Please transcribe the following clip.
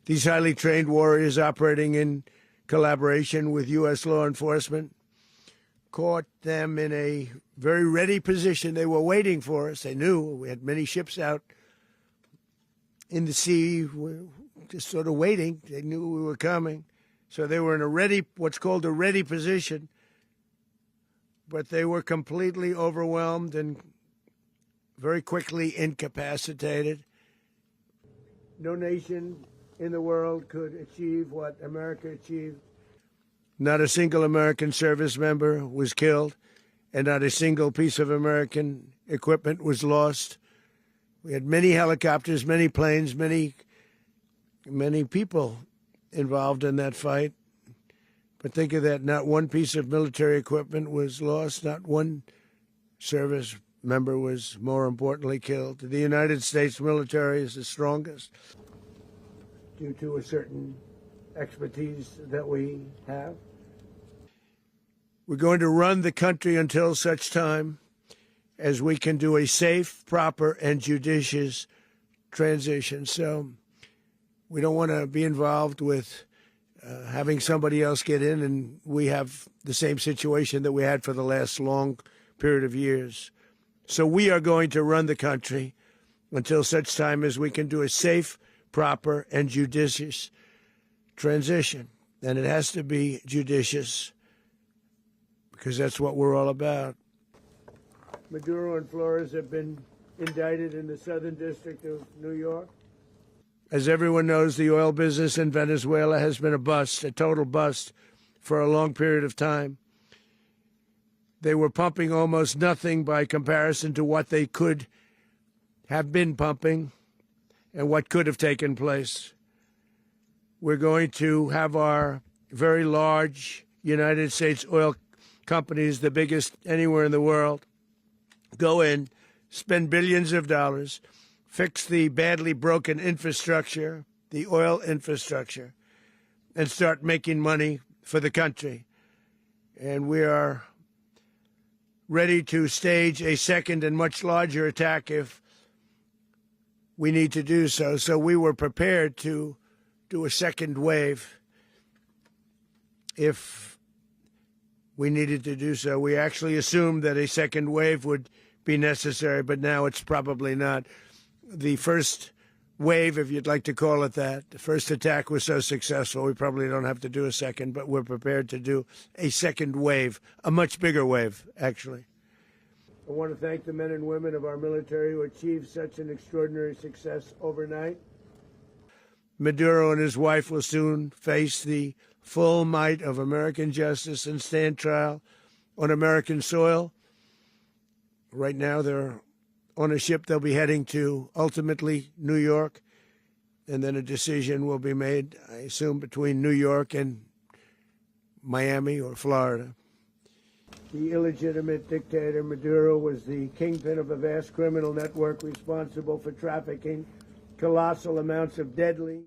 These highly trained warriors operating in collaboration with U.S. law enforcement caught them in a very ready position. They were waiting for us. They knew we had many ships out in the sea, just sort of waiting. They knew we were coming. So they were in a ready, what's called a ready position. But they were completely overwhelmed and very quickly incapacitated. No nation in the world could achieve what America achieved. Not a single American service member was killed, and not a single piece of American equipment was lost. We had many helicopters, many planes, many people involved in that fight. But think of that, not one piece of military equipment was lost, not one service member was, more importantly, killed. The United States military is the strongest due to a certain expertise that we have. We're going to run the country until such time as we can do a safe, proper, and judicious transition. So we don't want to be involved with having somebody else get in, and we have the same situation that we had for the last long period of years. So we are going to run the country until such time as we can do a safe, proper, and judicious transition. And it has to be judicious because that's what we're all about. Maduro and Flores have been indicted in the Southern District of New York. As everyone knows, the oil business in Venezuela has been a bust, a total bust, for a long period of time. They were pumping almost nothing by comparison to what they could have been pumping and what could have taken place. We're going to have our very large United States oil companies, the biggest anywhere in the world, go in, spend billions of dollars, fix the badly broken infrastructure, the oil infrastructure, and start making money for the country. And we are ready to stage a second and much larger attack if we need to do so. So we were prepared to do a second wave if we needed to do so. We actually assumed that a second wave would be necessary, but now it's probably not. The first wave, if you'd like to call it that, the first attack was so successful, we probably don't have to do a second, but we're prepared to do a second wave, a much bigger wave, actually. I want to thank the men and women of our military who achieved such an extraordinary success overnight. Maduro and his wife will soon face the full might of American justice and stand trial on American soil. Right now, they're on a ship. They'll be heading to, ultimately, New York, and then a decision will be made, I assume, between New York and Miami or Florida. The illegitimate dictator Maduro was the kingpin of a vast criminal network responsible for trafficking colossal amounts of deadly